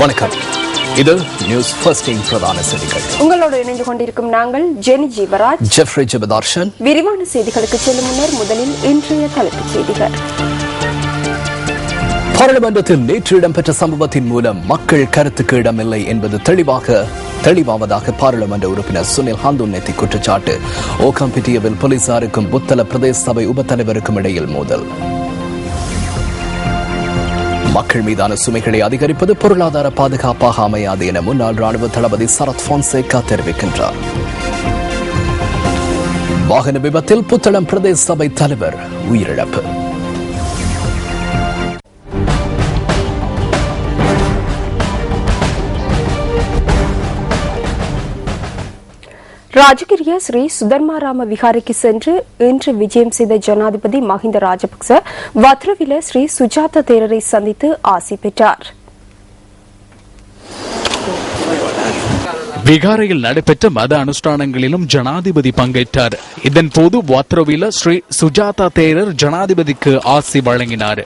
வணக்கம். இது நியூஸ் ஃபர்ஸ்டின் பிரதான செய்திகள். உங்களோடு இணைந்து கொண்டிருக்கும் நாங்கள் ஜெனி ஜீவராஜ், ஜெஃப்ரி ஜெபதார்ஷன். விரிவான செய்திகளுக்கு செல்லும் முன்னர் முதலில் இன்றைய தலைப்புச் செய்திகள். பாராளுமன்றத்தில் நேற்று இடம்பெற்ற சம்பவத்தின் மூலம் மக்கள் கருத்துக்கு இடமில்லை என்பது தெளிவாவதாக பாராளுமன்ற உறுப்பினர் சுனில் ஹந்துன்னேத்தி குற்றச்சாட்டு. ஓகம்பிட்டியவில் போலீசாருக்கும் புத்தள பிரதேச சபை உபத்தலைவருக்கும் இடையில் மோதல். மக்கள் மீதான சுமைகளை அதிகரிப்பது பொருளாதார பாதுகாப்பாக அமையாது என முன்னாள் ராணுவ தளபதி சரத் போன்சேகா தெரிவிக்கின்றார். வாகன விபத்தில் புத்தளம் பிரதேச சபை தலைவர் உயிரிழப்பு. ராஜகிரிய ஸ்ரீ சுதர்மாராம விகாரைக்கு சென்று இன்று விஜயம் செய்த ஜனாதிபதி மஹிந்த ராஜபக்ச வத்ரவில ஸ்ரீ சுஜாதா தேரரை சந்தித்து ஆசி பெற்றார். விகாரையில் நடைபெற்ற மத அனுஷ்டானங்களிலும் ஜனாதிபதி பங்கேற்றார். இதன்போது வத்ரவில ஸ்ரீ சுஜாதா தேரர் ஜனாதிபதிக்கு ஆசி வழங்கினார்.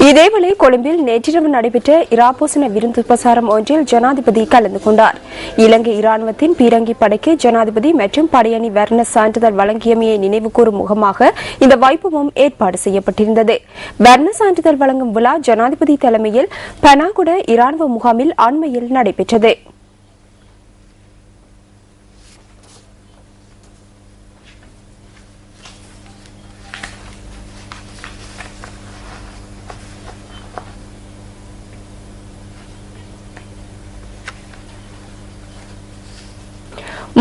இதேவேளை கொழும்பில் நேற்றிரவு நடைபெற்ற இராப்போசன விருந்து பிரசாரம் ஒன்றில் ஜனாதிபதி கலந்து கொண்டார். இலங்கை இராணுவத்தின் பீரங்கி படைக்கு ஜனாதிபதி மற்றும் படையணி வர்ண சான்றிதழ் வழங்கியமையை நினைவுகூரும் முகமாக இந்த வைபவம் ஏற்பாடு செய்யப்பட்டிருந்தது. வர்ண சான்றிதழ் வழங்கும் விழா ஜனாதிபதி தலைமையில் பனாகுட இராணுவ முகாமில் அண்மையில் நடைபெற்றது.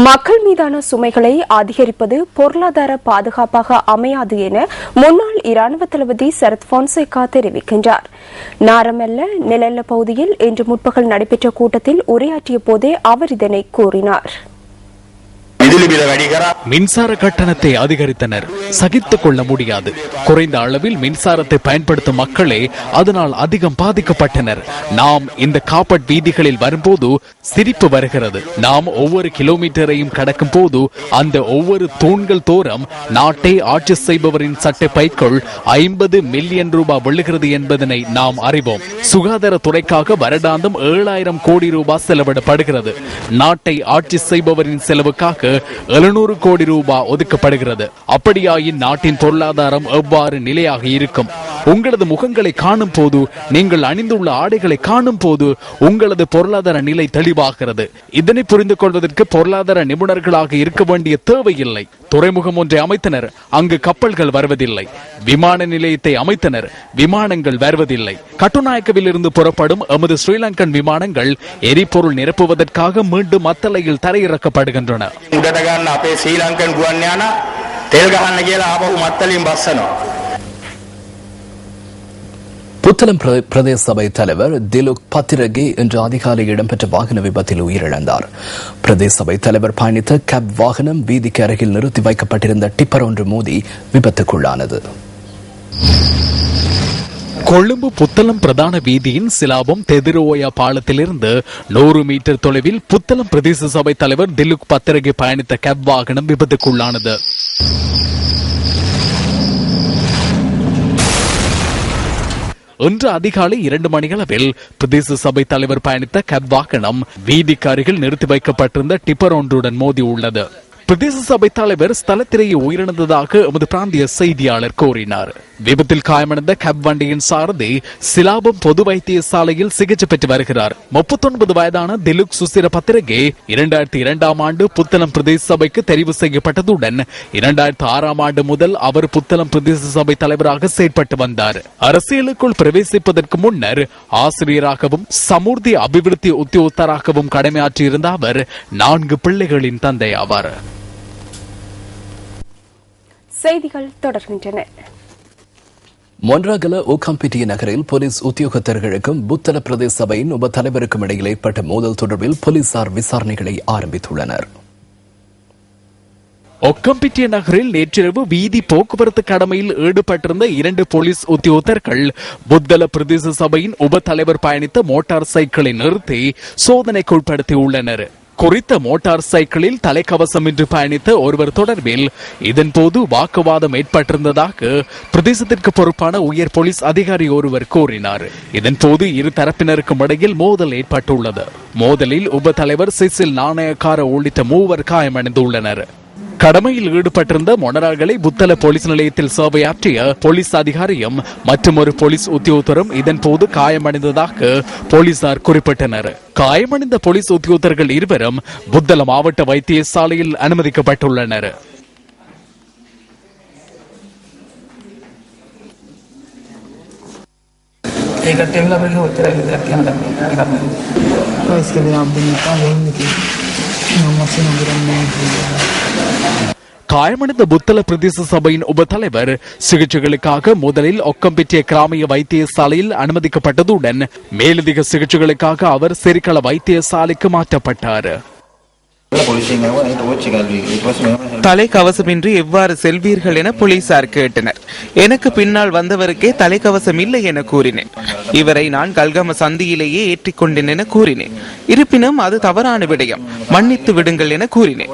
மக்கள் மீதான சுமைகளை அதிகரிப்பது பொருளாதார பாதுகாப்பாக அமையாது என முன்னாள் இராணுவ தளபதி சரத் போன்சேகா தெரிவிக்கின்றார். நாரமெல்ல நிலல்ல பகுதியில் இன்று முற்பகல் நடைபெற்ற கூட்டத்தில் உரையாற்றிய போதே அவர் இதனை கூறினார். மின்சார கட்டணத்தை அதிகரித்தனர். சகித்துக் கொள்ள முடியாது. குறைந்த அளவில் மின்சாரத்தை பயன்படுத்தும் மக்களே அதனால் அதிகம் பாதிக்கப்பட்டனர். நாம் இந்த காப்பட் வீதிகளில் வரும்போது சிரிப்பு வருகிறது. நாம் ஒவ்வொரு கிலோமீட்டரையும் கடக்கும் போது அந்த ஒவ்வொரு தூண்கள் தோறும் நாட்டை ஆட்சி செய்பவரின் சட்டை பைக்குள் 50 மில்லியன் ரூபாய் வெள்ளுகிறது என்பதனை நாம் அறிவோம். சுகாதாரத்துறைக்காக வருடாந்தம் 7000 கோடி ரூபாய் செலவிடப்படுகிறது. நாட்டை ஆட்சி செய்பவரின் செலவுக்காக 700 கோடி ரூபாய் ஒதுக்கப்படுகிறது. அப்படியாயின் நாட்டின் பொருளாதாரம் எவ்வாறு நிலையாக இருக்கும்? உங்களது முகங்களை காணும் போது, நீங்கள் அணிந்துள்ள ஆடைகளை காணும் போது உங்களது பொருளாதார நிலை தெளிவாகிறது. இதனை புரிந்து கொள்வதற்கு பொருளாதார நிபுணர்களாக இருக்க வேண்டிய தேவையில்லை. துறைமுகம் ஒன்றை அமைத்தனர், அங்கு கப்பல்கள் வருவதில்லை. விமான நிலையத்தை அமைத்தனர், விமானங்கள் வருவதில்லை. கட்டுநாயக்கவில் இருந்து புறப்படும் எமது ஸ்ரீலங்கன் விமானங்கள் எரிபொருள் நிரப்புவதற்காக மீண்டும் மத்தளையில் தரையிறக்கப்படுகின்றன. புத்தளம் பிரதேச சபை தலைவர் திலுக் பத்திரகே இன்று அதிகாலை இடம்பெற்ற வாகன விபத்தில் உயிரிழந்தார். பிரதேச சபை தலைவர் பயணித்த கேப் வாகனம் வீதிக்கு அருகில் நிறுத்தி வைக்கப்பட்டிருந்த டிப்பர் ஒன்று மோதி விபத்துக்குள்ளானது. கொழும்பு புத்தளம் பிரதான வீதியின் சிலாபம் தெதிரோயா பாலத்திலிருந்து 100 மீட்டர் தொலைவில் புத்தளம் பிரதேச சபை தலைவர் திலுக் பத்திரகே பயணித்த கேப் வாகனம் விபத்துக்குள்ளானது. இன்று அதிகாலை 2 மணிகளவில் பிரதேச சபை தலைவர் பயணித்த கேப் வாகனம் வீதிக்கு அருகில் நிறுத்தி வைக்கப்பட்டிருந்த டிப்பர் ஒன்றுடன் மோதி உள்ளது. பிரதேச சபை தலைவர் ஸ்தலத்திலேயே உயிரிழந்ததாக எமது பிராந்திய செய்தியாளர் கூறினார். விபத்தில் காயமடைந்த கேப் வண்டியின் சாரதி சிலாபம் பொது வைத்தியசாலையில் சிகிச்சை பெற்று வருகிறார். 39 வயதான திலுக் சுசிர பத்திரகே 2002ஆம் ஆண்டு புத்தளம் பிரதேச சபைக்கு தெரிவு செய்யப்பட்டதுடன் 2006ஆம் ஆண்டு முதல் அவர் புத்தளம் பிரதேச சபை தலைவராக செயற்பட்டு வந்தார். அரசியலுக்குள் பிரவேசிப்பதற்கு முன்னர் ஆசிரியராகவும் சமூர்த்தி அபிவிருத்தி உத்தியோகத்தராகவும் கடமையாற்றியிருந்த அவர் 4 பிள்ளைகளின் தந்தை ஆவார். செய்திகள் தொடர்கின்றன. மொன்றாகல ஓகம்பிட்டிய நகரில் போலீஸ் உத்தியோகத்தர்களுக்கும் புத்தள பிரதேச சபையின் உப தலைவருக்கும் இடையில் ஏற்பட்ட மோதல் தொடர்பில் போலீசார் விசாரணைகளை ஆரம்பித்துள்ளனர். ஒக்கம்பிட்டிய நகரில் நேற்றிரவு வீதி போக்குவரத்து கடமையில் ஈடுபட்டிருந்த 2 போலீஸ் உத்தியோகத்தர்கள் புத்தள பிரதேச சபையின் உப தலைவர் பயணித்த மோட்டார் சைக்கிளை நிறுத்தி சோதனைக்குட்படுத்தியுள்ளனர். குறித்த மோட்டார் சைக்கிளில் தலைக்கவசமின்றி பயணித்த ஒருவர் தொடர்பில் இதன்போது வாக்குவாதம் ஏற்பட்டிருந்ததாக பிரதேசத்திற்கு பொறுப்பான உயர் போலீஸ் அதிகாரி ஒருவர் கூறினார். இதன்போது இரு தரப்பினருக்கும் இடையில் மோதல் ஏற்பட்டுள்ளது. மோதலில் உப தலைவர் சிசில் நாணயக்கார உள்ளிட்ட 3 காயமடைந்துள்ளனர். கடமையில் ஈடுபட்டிருந்த மொனரார்களை புத்தள போலீஸ் நிலையத்தில் சேவையாற்றிய போலீஸ் அதிகாரியும் மற்றும் ஒரு போலீஸ் உத்தியோகத்தரும் இதன்போது காயமடைந்ததாக போலீசார் குறிப்பிட்டனர். காயமடைந்த போலீஸ் உத்தியோகத்தர்கள் இருவரும் புத்தள மாவட்ட வைத்தியசாலையில் அனுமதிக்கப்பட்டுள்ளனர். காயமடைந்த புத்தள பிரதேச சபையின் உப தலைவர் சிகிச்சைகளுக்காக முதலில் ஒக்கம்பெட்டிய கிராமிய வைத்தியசாலையில் அனுமதிக்கப்பட்டதுடன் மேலதிக சிகிச்சைகளுக்காக அவர் செரிக்கள வைத்தியசாலைக்கு மாற்றப்பட்டார். தலைக்கவசமின்றி எவ்வாறு செல்வீர்கள் என போலீசார் கேட்டனர். எனக்கு பின்னால் வந்தவருக்கே தலைக்கவசம் இல்லை என கூறினேன். இவரை நான் கல்கம சந்தியிலேயே ஏற்றிக்கொண்டேன் என கூறினேன். இருப்பினும் அது தவறான விடயம், மன்னித்து விடுங்கள் என கூறினேன்.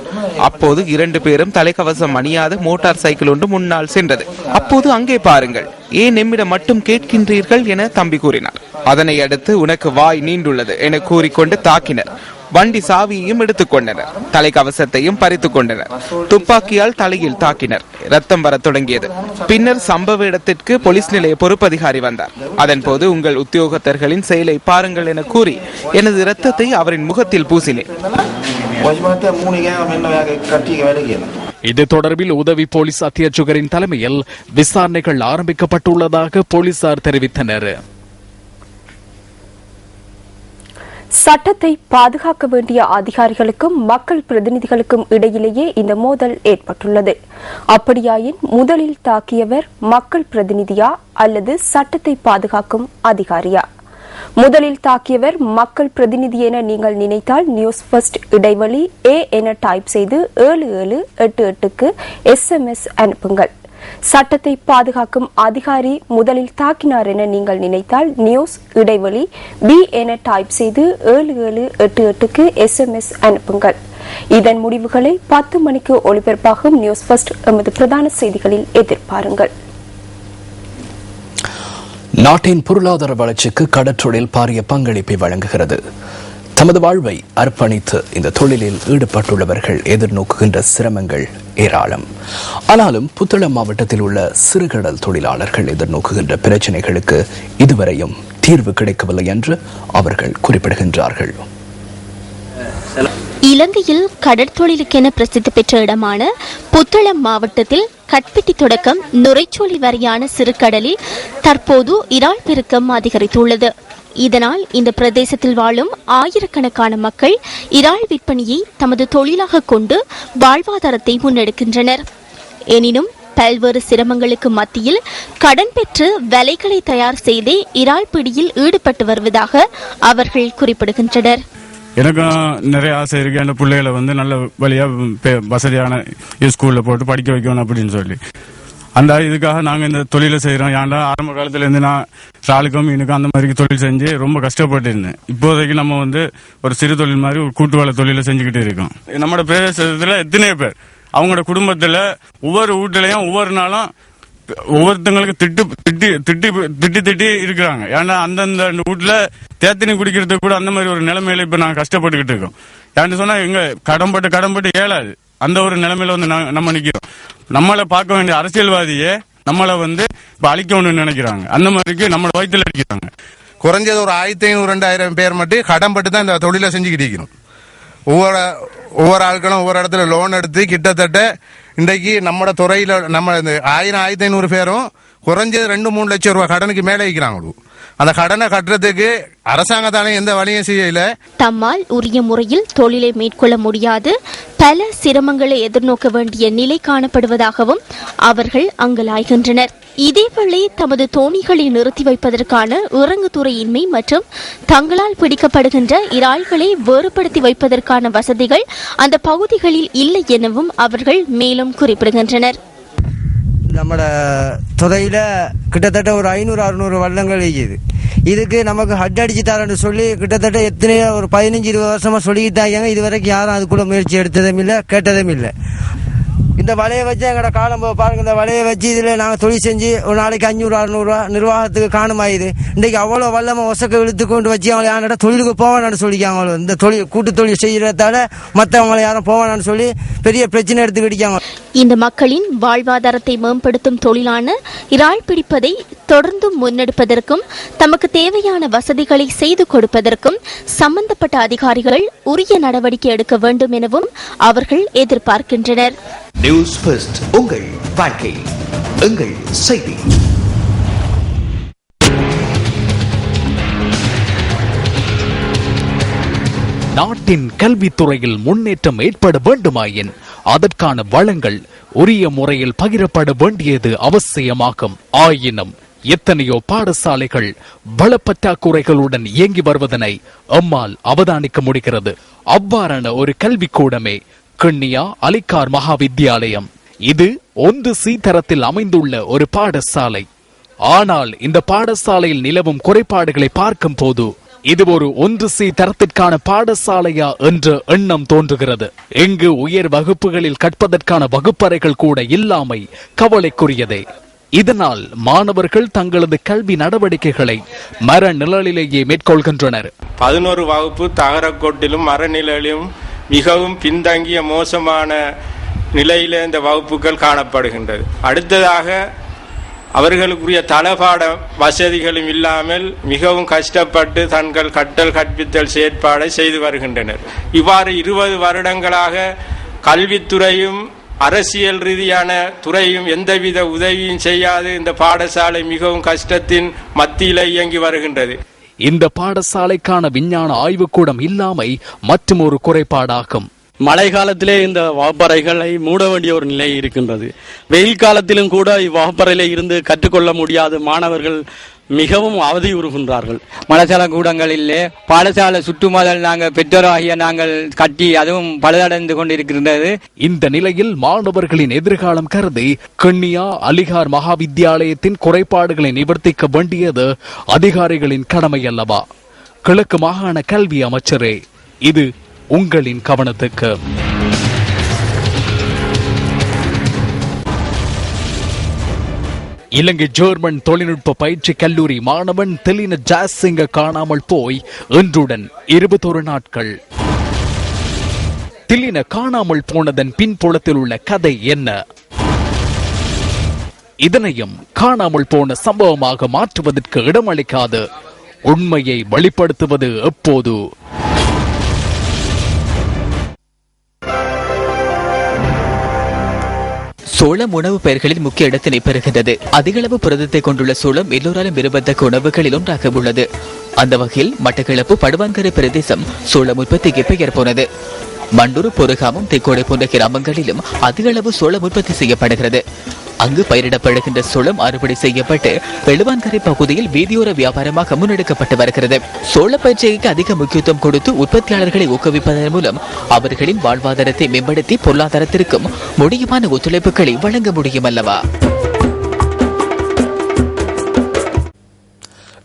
அப்போது 2 பேரும் தலைக்கவசம் அணியாத மோட்டார் சைக்கிள் ஒன்று முன்னால் சென்றது. அப்போது அங்கே பாருங்கள், ஏன் நம்மிடம் மட்டும் கேட்கின்றீர்கள் என தம்பி கூறினார். அதனை அடுத்து உனக்கு வாய் நீண்டுள்ளது என கூறிக்கொண்டு தாக்கினர். வண்டி சாவியையும் எடுத்துக்கொண்டனர். தலைக்கவசத்தையும் பறித்துக் கொண்டனர். துப்பாக்கியால் தலையில் தாக்கினர். ரத்தம் வர தொடங்கியது. பின்னர் சம்பவ இடத்திற்கு போலீஸ் நிலைய பொறுப்பதிகாரி வந்தார். அதன் போது உங்கள் உத்தியோகத்தர்களின் செயலை பாருங்கள் என கூறி எனது இரத்தத்தை அவரின் முகத்தில் பூசினேன். இது தொடர்பில் உதவி போலீஸ் அத்தியட்சகரின் தலைமையில் விசாரணைகள் ஆரம்பிக்கப்பட்டுள்ளதாக போலீசார் தெரிவித்தனர். சட்டத்தை பாதுகாக்க வேண்டிய அதிகாரிகளுக்கும் மக்கள் பிரதிநிதிகளுக்கும் இடையிலேயே இந்த மோதல் ஏற்பட்டுள்ளது. அப்படியாயின் முதலில் தாக்கியவர் மக்கள் பிரதிநிதியா அல்லது சட்டத்தை பாதுகாக்கும் அதிகாரியா? முதலில் தாக்கியவர் மக்கள் பிரதிநிதி என நீங்கள் நினைத்தால் நியூஸ் ஃபர்ஸ்ட் இடைவெளி A என டைப் செய்து 7788க்கு SMS அனுப்புங்கள். சட்டத்தை பாதுகாக்கும் அதிகாரி முதலில் தாக்கினார் என நீங்கள் நினைத்தால் நியூஸ் இடைவெளி B என டைப் செய்து 7788க்கு SMS அனுப்புங்கள். இதன் முடிவுகளை 10 மணிக்கு ஒளிபரப்பாகும் நியூஸ் ஃபர்ஸ்ட் எமது பிரதான செய்திகளில் எதிர்பாருங்கள். நாட்டின் பொருளாதார வளர்ச்சிக்கு கடற்றொழில் பாரிய பங்களிப்பை வழங்குகிறது. தமது வாழ்வை அர்ப்பணித்து இந்த தொழிலில் ஈடுபட்டுள்ளவர்கள் எதிர்நோக்குகின்ற சிரமங்கள் ஏராளம். ஆனாலும் புத்தளம் மாவட்டத்தில் உள்ள சிறுகடல் தொழிலாளர்கள் எதிர்நோக்குகின்ற பிரச்சனைகளுக்கு இதுவரையும் தீர்வு கிடைக்கவில்லை என்று அவர்கள் குறிப்பிடுகின்றார்கள். இலங்கையில் கடற்தொழிலுக்கென பிரசித்தி பெற்ற இடமான புத்தளம் மாவட்டத்தில் கட்பிட்டி தொடக்கம் நுரைச்சோலை வரையான சிறுகடலில் தற்போது இறால் பெருக்கம் அதிகரித்துள்ளது. இதனால் இந்த பிரதேசத்தில் வாழும் ஆயிரக்கணக்கான மக்கள் இறால் விற்பனையை தமது தொழிலாக கொண்டு வாழ்வாதாரத்தை முன்னெடுக்கின்றனர். எனினும் பல்வேறு சிரமங்களுக்கு மத்தியில் கடன் பெற்று வலைகளை தயார் செய்தே இறால் பிடியில் ஈடுபட்டு வருவதாக அவர்கள் குறிப்பிடுகின்றனர். எனக்கும் நிறைய ஆசை இருக்கு. அந்த பிள்ளைகளை நல்ல வழியா வசதியான ஸ்கூல்ல போட்டு படிக்க வைக்கணும் அப்படின்னு சொல்லி அந்த இதுக்காக நாங்க இந்த தொழிலை செய்யறோம். ஏன்டா ஆரம்ப காலத்துல இருந்து நான் ராளுக்கும் மீனுக்கும் அந்த மாதிரி தொழில் செஞ்சு ரொம்ப கஷ்டப்பட்டு இருந்தேன். இப்போதைக்கு நம்ம ஒரு சிறு தொழில் மாதிரி ஒரு கூட்டுவாழ தொழிலை செஞ்சுக்கிட்டு இருக்கோம். நம்மளோட பிரதேசத்துல எத்தனையோ பேர் அவங்களோட குடும்பத்துல ஒவ்வொரு வீட்டுலயும் ஒவ்வொரு நாளும் ஒவ்வொருத்தங்களுக்கு திட்டி இருக்கிறாங்க. ஏன்னா அந்தந்த வீட்டுல தேத்தினி குடிக்கிறதுக்கு கூட அந்த மாதிரி ஒரு நிலைமையில இப்ப நாங்க கஷ்டப்பட்டுக்கிட்டு இருக்கோம். ஏன்னு சொன்னா எங்க கடன்பட்டு ஏழாது அந்த ஒரு நிலைமையில நம்ம நிக்கிறோம். நம்மளை பார்க்க வேண்டிய அரசியல்வாதியே நம்மளை இப்ப அழிக்கணும்னு நினைக்கிறாங்க. அந்த மாதிரிக்கு நம்மளோட வயிற்றுல அடிக்கிறாங்க. குறைஞ்சது ஒரு 1500-2000 பேர் மட்டும் கடன்பட்டு தான் இந்த தொழிலை செஞ்சுக்கிட்டு இருக்கணும். ஒவ்வொரு ஆட்களும் ஒவ்வொரு இடத்துல லோன் எடுத்து கிட்டத்தட்ட இன்றைக்கு நம்ம துறையில நம்ம 1000-1500 பேரும் குறைஞ்சது 2-3 லட்சம் ரூபாய் கடனுக்கு மேலே வைக்கிறாங்க. அந்த கடனை கட்டுறதுக்கு அரசாங்கத்தானே எந்த வழியும் செய்யல. தம்மால் உரிய முறையில் தொழிலை மேற்கொள்ள முடியாது பல சிரமங்களை எதிர்நோக்க வேண்டிய நிலை காணப்படுவதாகவும் அவர்கள் அங்கலாய்கின்றனர். இதேவேளை தமது தோணிகளை நிறுத்தி வைப்பதற்கான இறங்குதுறையின்மை மற்றும் தங்களால் பிடிக்கப்படுகின்ற இறால்களை வேறுபடுத்தி வைப்பதற்கான வசதிகள் அந்த பகுதிகளில் இல்லை எனவும் அவர்கள் மேலும் குறிப்பிடுகின்றனர். நம்மளோட துறையில் கிட்டத்தட்ட ஒரு 500-600 வள்ளங்கள் இருக்குது. இதுக்கு நமக்கு ஹட் அடிச்சு தரேன்னு சொல்லி கிட்டத்தட்ட எத்தனையோ ஒரு 15-20 வருஷமாக சொல்லிக்கிட்டாங்க. இது வரைக்கும் யாரும் அதுக்குள்ள முயற்சி எடுத்ததும் இல்லை, கேட்டதும் இல்லை. இந்த வலையை வச்சு எங்களோட காலம் பாருங்க, இந்த வலையை வச்சு இதில் நாங்கள் தொழில் செஞ்சு ஒரு நாளைக்கு 500-600 ரூபா நிர்வாகத்துக்கு காணுமாயுது. இன்றைக்கு அவ்வளோ வல்லமாக ஒசக்க இழுத்து கொண்டு வச்சு அவங்களை யாரோட தொழிலுக்கு போவானான்னு சொல்லிக்காங்க. இந்த தொழில் கூட்டு தொழில் செய்கிறதால மற்றவங்களை யாரும் போவானான்னு சொல்லி பெரிய பிரச்சனை எடுத்துக்கிட்டாங்க. இந்த மக்களின் வாழ்வாதாரத்தை மேம்படுத்தும் தொழிலான இறால் பிடிப்பதை தொடர்ந்து முன்னெடுப்பதற்கும் தமக்கு தேவையான வசதிகளை செய்து கொடுப்பதற்கும் சம்பந்தப்பட்ட அதிகாரிகள் உரிய நடவடிக்கை எடுக்க வேண்டும் எனவும் அவர்கள் எதிர்பார்க்கின்றனர். நியூஸ் ஃபர்ஸ்ட், உங்கள் வாழ்க்கை எங்கள் செய்தி. நாட்டின் கல்வித்துறையில் முன்னேற்றம் ஏற்பட வேண்டுமாயின் அதற்கான வளங்கள் உரிய முறையில் பகிரப்பட வேண்டியது அவசியமாகும். ஆயினும் எத்தனையோ பாடசாலைகள் வளப்பற்றாக்குறைகளுடன் இயங்கி வருவதனை எம்மால் அவதானிக்க முடிகிறது. அவ்வாறான ஒரு கல்விக்கூடமே கிண்ணியா அலிகார் மகா வித்தியாலயம். இது 1C தரத்தில் அமைந்துள்ள ஒரு பாடசாலை. ஆனால் இந்த பாடசாலையில் நிலவும் குறைபாடுகளை பார்க்கும் போது இது ஒரு 1C தரத்திற்கான பாடசாலையா என்ற எண்ணம் தோன்றுகிறது. இங்கு உயர் வகுப்புகளில் கற்பதற்கான வகுப்பறைகள் கூட இல்லாமை கவலைக்குரியதே. இதனால் மாணவர்கள் தங்களது கல்வி நடவடிக்கைகளை மர நிழலிலேயே மேற்கொள்கின்றனர். 11 வகுப்பு தகரக்கோட்டிலும் மரநிழலிலும் மிகவும் பின்தங்கிய மோசமான நிலையில இந்த வகுப்புகள் காணப்படுகின்றது. அடுத்ததாக அவர்களுக்குரிய தளபாட வசதிகளும் இல்லாமல் மிகவும் கஷ்டப்பட்டு தங்கள் கற்றல் கற்பித்தல் செயற்பாடை செய்து வருகின்றனர். இவ்வாறு 20 வருடங்களாக கல்வித்துறையும் அரசியல் ரீதியான துறையும் எந்தவித உதவியும் செய்யாது இந்த பாடசாலை மிகவும் கஷ்டத்தின் மத்தியில் இயங்கி வருகின்றது. இந்த பாடசாலைக்கான விஞ்ஞான ஆய்வுக்கூடம் இல்லாமை மற்றும் ஒரு குறைபாடாகும். மழை காலத்திலே இந்த வகுப்பறைகளை மூட வேண்டிய ஒரு நிலை இருக்கின்றது. வெயில் காலத்திலும் கூட இவ்வகுப்பறையில இருந்து கற்றுக்கொள்ள முடியாத மாணவர்கள் மிகவும் அவதியுறுகின்றார்கள். மலசால கூடங்களிலே பாடசாலை சுற்றுமுதல் நாங்கள் பெற்றோராகிய நாங்கள் கட்டி அதுவும் பழுதடைந்து கொண்டிருக்கின்றது. இந்த நிலையில் மாணவர்களின் எதிர்காலம் கருதி கிண்ணியா அலிகார் மகா வித்தியாலயத்தின் குறைபாடுகளை நிவர்த்திக்க வேண்டியது அதிகாரிகளின் கடமை அல்லவா? கிழக்கு மாகாண கல்வி அமைச்சரே, இது உங்களின் கவனத்துக்கு. இலங்கை ஜெர்மன் தொழில்நுட்ப பயிற்சி கல்லூரி மாணவன் தெலின ஜாசிங்க காணாமல் போய் இன்றுடன் 21 நாட்கள். தெலின காணாமல் போனதன் பின்புலத்தில் உள்ள கதை என்ன? இதனையும் காணாமல் போன சம்பவமாக மாற்றுவதற்கு இடமளிக்காது உண்மையை வெளிப்படுத்துவது எப்போது? சோளம் உணவு பெயர்களில் முக்கிய இடத்தினை பெறுகின்றது. அதிகளவு புரதத்தை கொண்டுள்ள சோளம் எல்லோராலும் விரும்பத்தக்க உணவுகளில் ஒன்றாக உள்ளது. அந்த வகையில் மட்டக்களப்பு படுவான்கரை பிரதேசம் சோளம் உற்பத்திக்கு பெயர் போனது. மண்டூர், பொருகாமம், தெக்கோடை போன்ற கிராமங்களிலும் அதிக அளவு சோளம் உற்பத்தி செய்யப்படுகிறது. அங்கு பயிரிடப்படுகின்ற சோளம் அறுவடை செய்யப்பட்டு பெழுவான்கரை பகுதியில் வீதியோர வியாபாரமாக முன்னெடுக்கப்பட்டு வருகிறது. சோள பயிற்சிக்கு அதிக முக்கியத்துவம் கொடுத்து உற்பத்தியாளர்களை ஊக்குவிப்பதன் மூலம் அவர்களின் வாழ்வாதாரத்தை மேம்படுத்தி பொருளாதாரத்திற்கும் முடியுமான ஒத்துழைப்புகளை வழங்க முடியும் அல்லவா?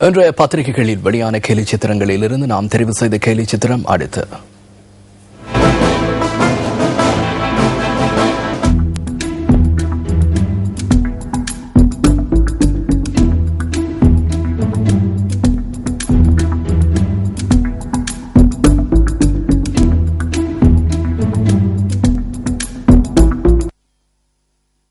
இன்றைய பத்திரிகைகளில் வெளியான கேலி சித்திரங்களில் இருந்து நாம் தெரிவு செய்த கேலி சித்திரம் அடுத்து.